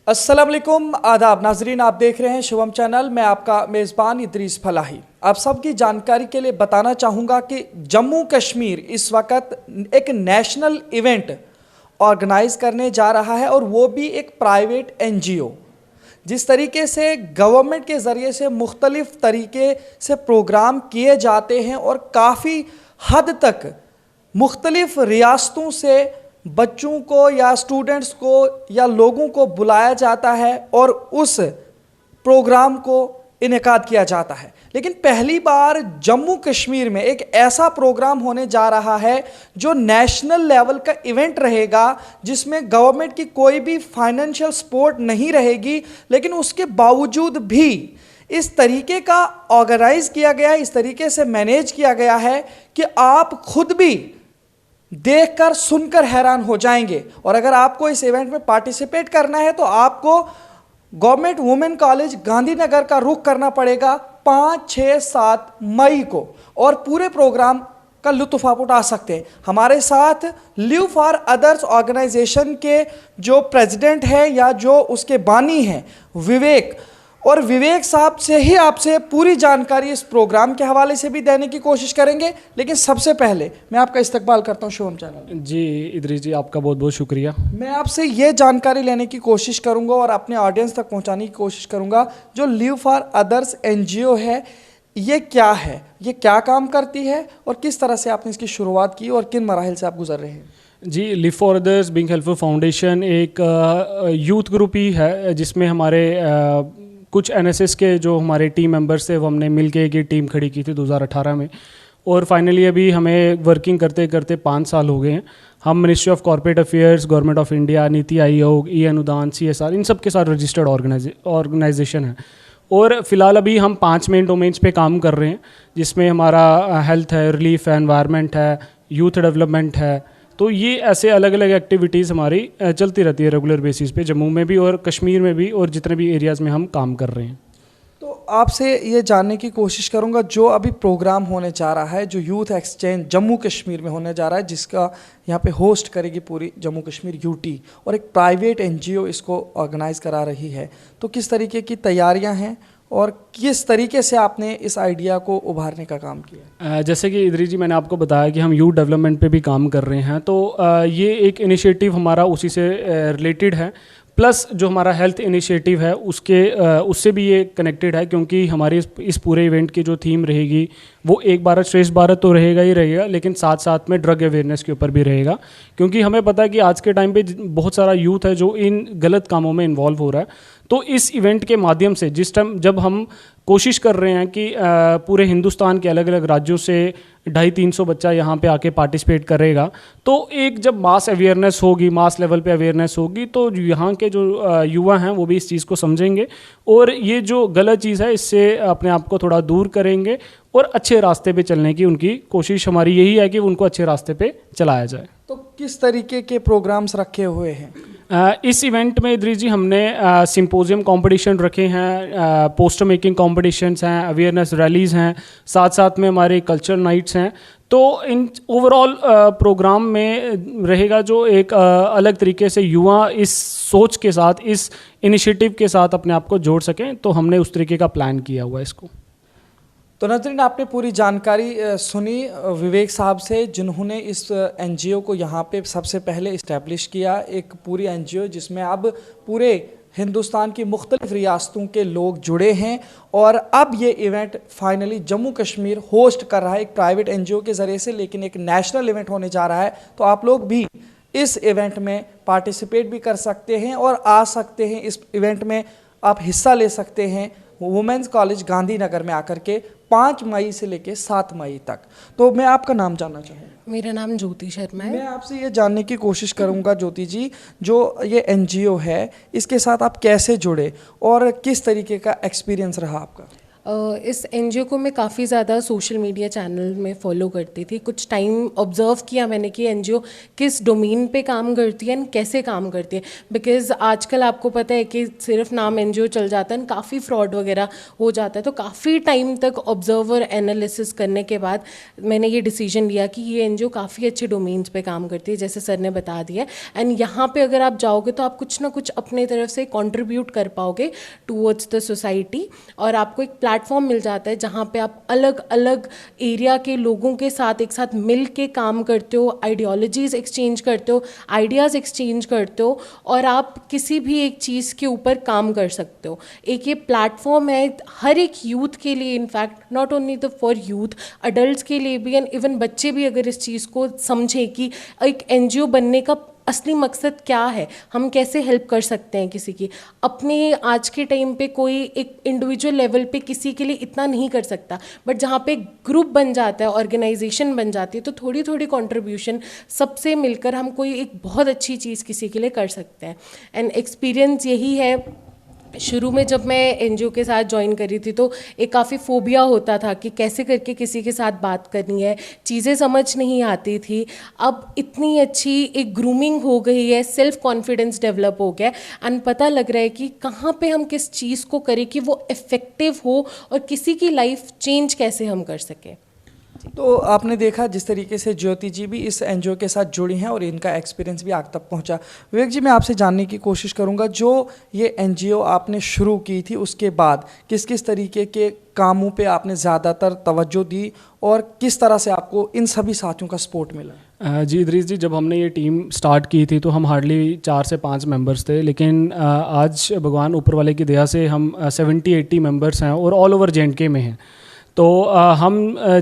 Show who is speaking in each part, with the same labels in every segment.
Speaker 1: अस्सलाम वालेकुम, आदाब नाजरीन, आप देख रहे हैं शुभम चैनल। मैं आपका मेज़बान इदरीस फलाही। आप सबकी जानकारी के लिए बताना चाहूँगा कि जम्मू कश्मीर इस वक्त एक नेशनल इवेंट ऑर्गेनाइज करने जा रहा है, और वो भी एक प्राइवेट एनजीओ। जिस तरीके से गवर्नमेंट के ज़रिए से मुख्तलिफ तरीके से प्रोग्राम किए जाते हैं और काफ़ी हद तक मुख्तलिफ रियासतों से बच्चों को या स्टूडेंट्स को या लोगों को बुलाया जाता है और उस प्रोग्राम को इनेकाद किया जाता है, लेकिन पहली बार जम्मू कश्मीर में एक ऐसा प्रोग्राम होने जा रहा है जो नेशनल लेवल का इवेंट रहेगा, जिसमें गवर्नमेंट की कोई भी फाइनेंशियल सपोर्ट नहीं रहेगी, लेकिन उसके बावजूद भी इस तरीके का ऑर्गेनाइज किया गया है, इस तरीके से मैनेज किया गया है कि आप खुद भी देखकर सुनकर हैरान हो जाएंगे। और अगर आपको इस इवेंट में पार्टिसिपेट करना है तो आपको गवर्नमेंट वुमेन कॉलेज गांधीनगर का रुख करना पड़ेगा 5, 6, 7 मई को, और पूरे प्रोग्राम का लुत्फ आप उठा सकते हैं। हमारे साथ लिव फॉर अदर्स ऑर्गेनाइजेशन के जो प्रेसिडेंट है या जो उसके बानी हैं विवेक, और विवेक साहब से ही आपसे पूरी जानकारी इस प्रोग्राम के हवाले से भी देने की कोशिश करेंगे। लेकिन सबसे पहले मैं आपका इस्तकबाल करता हूं शुभम चैनल।
Speaker 2: जी इदरीस जी, आपका बहुत बहुत शुक्रिया।
Speaker 1: मैं आपसे ये जानकारी लेने की कोशिश करूंगा और अपने ऑडियंस तक पहुंचाने की कोशिश करूंगा, जो लिव फॉर अदर्स एनजीओ है, ये क्या है, ये क्या काम करती है और किस तरह से आपने इसकी शुरुआत की और किन मराहिल से आप गुजर रहे हैं?
Speaker 2: जी, live for others being helpful foundation एक यूथ ग्रुप ही है, जिसमें हमारे कुछ एनएसएस के जो हमारे टीम मेंबर्स थे वो हमने मिल के एक टीम खड़ी की थी 2018 में, और फाइनली अभी हमें वर्किंग करते करते 5 साल हो गए हैं। हम ministry of corporate affairs, government of India, NITI Aayog, ई अनुदान, CSR, इन सब के साथ रजिस्टर्ड ऑर्गेनाइजेशन है। और फिलहाल अभी हम 5 मेन डोमेन्स पे काम कर रहे हैं, जिसमें हमारा हेल्थ है, रिलीफ है, एनवायरनमेंट है, यूथ डेवलपमेंट है। तो ये ऐसे अलग अलग एक्टिविटीज़ हमारी चलती रहती है रेगुलर बेसिस पे, जम्मू में भी और कश्मीर में भी, और जितने भी एरियाज़ में हम काम कर रहे हैं।
Speaker 1: तो आपसे ये जानने की कोशिश करूंगा, जो अभी प्रोग्राम होने जा रहा है, जो यूथ एक्सचेंज जम्मू कश्मीर में होने जा रहा है, जिसका यहाँ पे होस्ट करेगी पूरी जम्मू कश्मीर यूटी, और एक प्राइवेट एनजीओ इसको ऑर्गेनाइज करा रही है, तो किस तरीके की तैयारियाँ हैं और किस तरीके से आपने इस आइडिया को उभारने का काम किया?
Speaker 2: जैसे कि इदरीस जी, मैंने आपको बताया कि हम यूथ डेवलपमेंट पे भी काम कर रहे हैं, तो ये एक इनिशिएटिव हमारा उसी से रिलेटेड है, प्लस जो हमारा हेल्थ इनिशिएटिव है उससे भी ये कनेक्टेड है, क्योंकि हमारी इस पूरे इवेंट की जो थीम रहेगी वो एक भारत श्रेष्ठ भारत तो रहेगा ही रहेगा, लेकिन साथ साथ में ड्रग अवेयरनेस के ऊपर भी रहेगा, क्योंकि हमें पता है कि आज के टाइम पे बहुत सारा यूथ है जो इन गलत कामों में इन्वॉल्व हो रहा है। तो इस इवेंट के माध्यम से जब हम कोशिश कर रहे हैं कि पूरे हिंदुस्तान के अलग अलग राज्यों से 250-300 बच्चा यहाँ पे आके पार्टिसिपेट करेगा, तो एक जब मास अवेयरनेस होगी, मास लेवल पे अवेयरनेस होगी, तो यहाँ के जो युवा हैं वो भी इस चीज़ को समझेंगे, और ये जो गलत चीज़ है इससे अपने आप को थोड़ा दूर करेंगे, और अच्छे रास्ते पे चलने की उनकी कोशिश हमारी यही है कि उनको अच्छे रास्ते पे चलाया जाए।
Speaker 1: तो किस तरीके के प्रोग्राम्स रखे हुए हैं
Speaker 2: इस इवेंट में इदरीस जी? हमने सिंपोजियम कंपटीशन रखे हैं, पोस्टर मेकिंग कॉम्पिटिशन्स हैं, अवेयरनेस रैलीज़ हैं, साथ साथ में हमारे कल्चरल नाइट्स हैं। तो इन ओवरऑल प्रोग्राम में रहेगा जो एक अलग तरीके से युवा इस सोच के साथ, इस इनिशिएटिव के साथ अपने आप को जोड़ सकें, तो हमने उस तरीके का प्लान किया हुआ है इसको।
Speaker 1: तो नाज़रीन, आपने पूरी जानकारी सुनी विवेक साहब से, जिन्होंने इस एनजीओ को यहाँ पे सबसे पहले इस्टेब्लिश किया, एक पूरी एनजीओ जिसमें अब पूरे हिंदुस्तान की मुख्तलिफ रियासतों के लोग जुड़े हैं, और अब ये event finally Jammu Kashmir host कर रहा है एक प्राइवेट एनजीओ के ज़रिए से, लेकिन एक नेशनल इवेंट होने जा रहा है। तो आप लोग भी इस इवेंट में पार्टिसिपेट भी कर सकते हैं और आ सकते हैं, इस इवेंट में आप हिस्सा ले सकते हैं वुमेंस कॉलेज गांधीनगर में आकर के 5 मई से लेके 7 मई तक। तो मैं आपका नाम जानना चाहूँगा।
Speaker 3: मेरा नाम ज्योति शर्मा है।
Speaker 1: मैं आपसे ये जानने की कोशिश करूँगा ज्योति जी, जो ये एनजीओ है इसके साथ आप कैसे जुड़े और किस तरीके का एक्सपीरियंस रहा आपका?
Speaker 3: इस एनजीओ को मैं काफ़ी ज़्यादा सोशल मीडिया चैनल में फॉलो करती थी। कुछ टाइम ऑब्जर्व किया मैंने कि एनजीओ किस डोमेन पे काम करती है एंड कैसे काम करती है, बिकॉज़ आजकल आपको पता है कि सिर्फ नाम एनजीओ चल जाता है, काफ़ी फ्रॉड वगैरह हो जाता है। तो काफ़ी टाइम तक ऑब्जर्वर एनालिसिस करने के बाद मैंने ये डिसीजन लिया कि ये एनजीओ काफ़ी अच्छे डोमेन्स पे काम करती है, जैसे सर ने बता दिया। एंड यहाँ पे अगर आप जाओगे तो आप कुछ ना कुछ अपने तरफ से कंट्रीब्यूट कर पाओगे टूवर्ड्स द सोसाइटी, और आपको एक प्लेटफॉर्म मिल जाता है जहाँ पे आप अलग अलग एरिया के लोगों के साथ एक साथ मिल के काम करते हो, आइडियोलॉजीज एक्सचेंज करते हो, आइडियाज़ एक्सचेंज करते हो, और आप किसी भी एक चीज़ के ऊपर काम कर सकते हो। एक ये प्लेटफॉर्म है हर एक यूथ के लिए, in fact not only the for youth, adult के लिए भी, एंड इवन बच्चे भी अगर इस चीज़ को समझें कि एक एनजीओ बनने का असली मकसद क्या है, हम कैसे हेल्प कर सकते हैं किसी की। अपने आज के टाइम पे कोई एक इंडिविजुअल लेवल पे किसी के लिए इतना नहीं कर सकता, बट जहाँ पे ग्रुप बन जाता है, ऑर्गेनाइजेशन बन जाती है, तो थोड़ी थोड़ी कंट्रीब्यूशन सबसे मिलकर हम कोई एक बहुत अच्छी चीज़ किसी के लिए कर सकते हैं। एंड एक्सपीरियंस यही है, शुरू में जब मैं एनजीओ के साथ ज्वाइन करी थी तो एक काफ़ी फोबिया होता था कि कैसे करके किसी के साथ बात करनी है, चीज़ें समझ नहीं आती थी। अब इतनी अच्छी एक ग्रूमिंग हो गई है, सेल्फ कॉन्फिडेंस डेवलप हो गया, एंड पता लग रहा है कि कहाँ पे हम किस चीज़ को करें कि वो इफ़ेक्टिव हो और किसी की लाइफ चेंज कैसे हम कर सकें।
Speaker 1: तो आपने देखा जिस तरीके से ज्योति जी भी इस एनजीओ के साथ जुड़ी हैं और इनका एक्सपीरियंस भी आप तक पहुंचा। विवेक जी, मैं आपसे जानने की कोशिश करूंगा, जो ये एनजीओ आपने शुरू की थी उसके बाद किस किस तरीके के कामों पे आपने ज़्यादातर तवज्जो दी और किस तरह से आपको इन सभी साथियों का सपोर्ट मिला?
Speaker 2: जी इदरीस जी, जब हमने ये टीम स्टार्ट की थी तो हम हार्डली 4 से 5 मेंबर्स थे, लेकिन आज भगवान ऊपर वाले की दया से हम 70-80 मेंबर्स हैं और ऑल ओवर जे.एंड.के में हैं। तो हम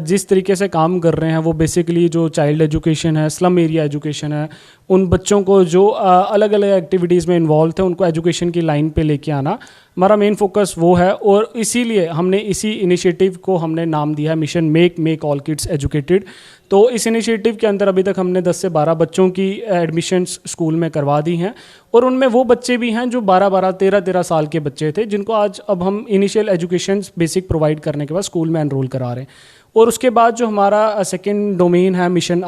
Speaker 2: जिस तरीके से काम कर रहे हैं वो बेसिकली जो चाइल्ड एजुकेशन है, स्लम एरिया एजुकेशन है, उन बच्चों को जो अलग अलग एक्टिविटीज़ में इन्वॉल्व थे उनको एजुकेशन की लाइन पे लेके आना हमारा मेन फोकस वो है। और इसीलिए हमने इसी इनिशिएटिव को हमने नाम दिया है mission make all kids educated. तो इस इनिशिएटिव के अंदर अभी तक हमने 10 से 12 बच्चों की एडमिशन्स स्कूल में करवा दी हैं, और उनमें वो बच्चे भी हैं जो 12-12, 13-13 साल के बच्चे थे जिनको आज अब हम इनिशियल एजुकेशन बेसिक प्रोवाइड करने के बाद स्कूल में एनरोल करा रहे हैं। और उसके बाद जो हमारा सेकेंड डोमेन है mission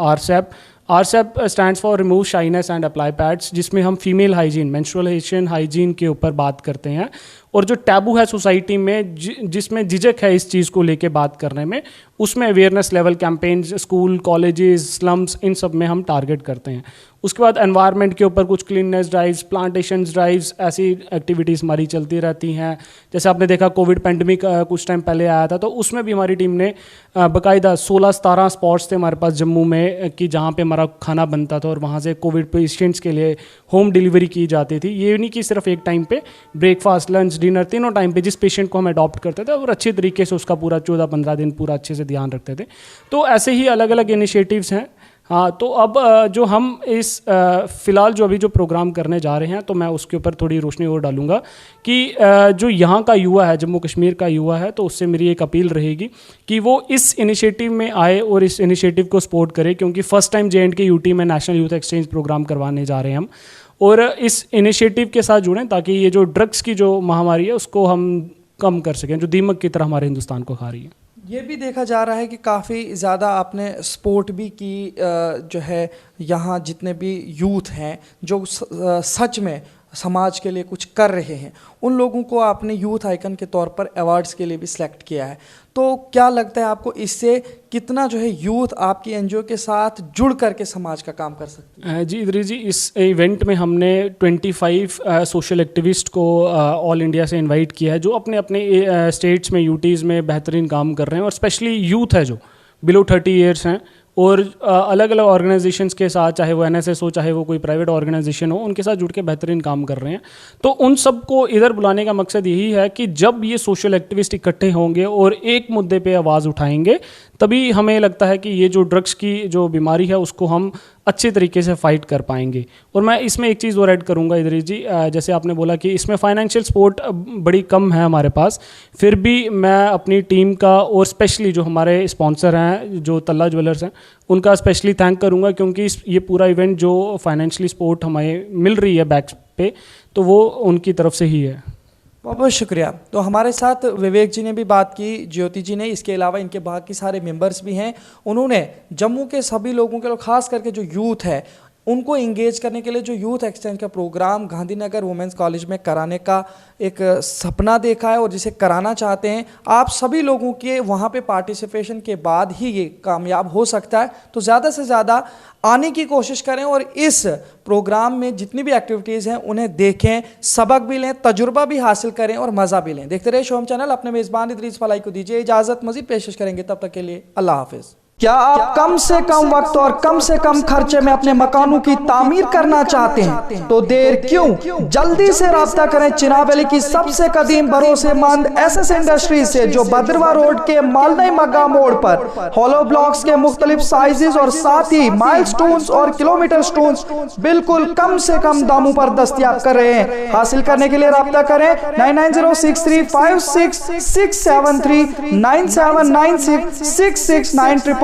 Speaker 2: RCEP stands for remove shyness and apply pads, जिसमें हम फीमेल हाइजीन, मेंस्ट्रुअल हाइजीन के ऊपर बात करते हैं। और जो टैबू है सोसाइटी में, जिसमें झिझक है इस चीज़ को लेके बात करने में, उसमें awareness level campaigns school, colleges, slums, इन सब में हम टारगेट करते हैं। उसके बाद एनवायरनमेंट के ऊपर कुछ क्लीननेस ड्राइव्स, प्लांटेशंस ड्राइव्स, ऐसी एक्टिविटीज़ हमारी चलती रहती हैं। जैसे आपने देखा कोविड पेंडेमिक कुछ टाइम पहले आया था, तो उसमें भी हमारी टीम ने बाकायदा 16-17 स्पॉट्स थे हमारे पास जम्मू में कि जहाँ पे हमारा खाना बनता था और वहाँ से कोविड पेशेंट्स के लिए होम डिलीवरी की जाती थी। ये नहीं कि सिर्फ एक टाइम पे, ब्रेकफास्ट, लंच, डिनर, तीनों टाइम पे जिस पेशेंट को हम अडॉप्ट करते थे और अच्छे तरीके से उसका पूरा 14-15 दिन पूरा अच्छे से ध्यान रखते थे। तो ऐसे ही अलग अलग इनिशिएटिव्स हैं। हाँ, तो अब जो हम इस फ़िलहाल जो अभी जो प्रोग्राम करने जा रहे हैं, तो मैं उसके ऊपर थोड़ी रोशनी और डालूंगा कि जो यहाँ का युवा है, जम्मू कश्मीर का युवा है, तो उससे मेरी एक अपील रहेगी कि वो इस इनिशिएटिव में आए और इस इनिशिएटिव को सपोर्ट करे, क्योंकि फ़र्स्ट टाइम जे.एंड.के यूटी में नेशनल यूथ एक्सचेंज प्रोग्राम करवाने जा रहे हैं हम, और इस इनिशिएटिव के साथ जुड़ें ताकि ये जो ड्रग्स की जो महामारी है उसको हम कम कर सकें, जो दीमक की तरह हमारे हिंदुस्तान को खा रही है।
Speaker 1: ये भी देखा जा रहा है कि काफ़ी ज़्यादा आपने सपोर्ट भी की, जो है यहाँ जितने भी यूथ हैं जो सच में समाज के लिए कुछ कर रहे हैं, उन लोगों को आपने यूथ आइकन के तौर पर अवार्ड्स के लिए भी सिलेक्ट किया है। तो क्या लगता है आपको, इससे कितना जो है यूथ आपकी एनजीओ के साथ जुड़ करके समाज का काम कर सकती है?
Speaker 2: जी इदरीस जी, इस इवेंट में हमने 25 सोशल एक्टिविस्ट को ऑल इंडिया से इनवाइट किया है, जो अपने अपने स्टेट्स में, यूटीज़ में बेहतरीन काम कर रहे हैं, और स्पेशली यूथ है जो बिलो 30 ईयर्स हैं, और अलग अलग ऑर्गेनाइजेशंस के साथ, चाहे वो एनएसएस हो, चाहे वो कोई प्राइवेट ऑर्गेनाइजेशन हो, उनके साथ जुड़ के बेहतरीन काम कर रहे हैं। तो उन सबको इधर बुलाने का मकसद यही है कि जब ये सोशल एक्टिविस्ट इकट्ठे होंगे और एक मुद्दे पे आवाज़ उठाएंगे, तभी हमें लगता है कि ये जो ड्रग्स की जो बीमारी है उसको हम अच्छे तरीके से फाइट कर पाएंगे। और मैं इसमें एक चीज़ और ऐड करूंगा इदरीस जी, जैसे आपने बोला कि इसमें फाइनेंशियल सपोर्ट बड़ी कम है हमारे पास, फिर भी मैं अपनी टीम का और स्पेशली जो हमारे स्पॉन्सर हैं, जो तल्ला ज्वेलर्स हैं, उनका स्पेशली थैंक करूंगा, क्योंकि ये पूरा इवेंट जो फाइनेंशियली सपोर्ट हमें मिल रही है बैक पे, तो वो उनकी तरफ से ही है।
Speaker 1: बहुत बहुत शुक्रिया। तो हमारे साथ विवेक जी ने भी बात की, ज्योति जी ने, इसके अलावा इनके बाकी सारे मेंबर्स भी हैं। उन्होंने जम्मू के सभी लोगों के लिए, खास करके जो यूथ है उनको इंगेज करने के लिए जो यूथ एक्सचेंज का प्रोग्राम गांधीनगर वुमेंस कॉलेज में कराने का एक सपना देखा है और जिसे कराना चाहते हैं। आप सभी लोगों के वहाँ पे पार्टिसिपेशन के बाद ही ये कामयाब हो सकता है। तो ज़्यादा से ज़्यादा आने की कोशिश करें और इस प्रोग्राम में जितनी भी एक्टिविटीज़ हैं उन्हें देखें, सबक भी लें, तजुर्बा भी हासिल करें और मज़ा भी लें। देखते रहे शुभम चैनल। अपने मेज़बान इदरीस फलाही को दीजिए इजाज़त, मज़ीद पेशकश करेंगे, तब तक के लिए अल्लाह हाफिज़। क्या आप कम से कम वक्त और कम से कम खर्चे में अपने मकानों की तामीर करना चाहते हैं? तो देर क्यों, जल्दी से राब्ता करें चिनाब वैली की सबसे कदीम भरोसेमंद SS इंडस्ट्रीज से, जो बद्रवा रोड के मालनई मग्गा मोड़ पर होलो ब्लॉक्स के मुख्तलिफ साइजेस और साथ ही माइलस्टोन्स और किलोमीटर स्टोन्स बिल्कुल कम से कम दामों पर दस्तयाब कर रहे हैं। हासिल करने के लिए राब्ता करें 9906356673 9796669000।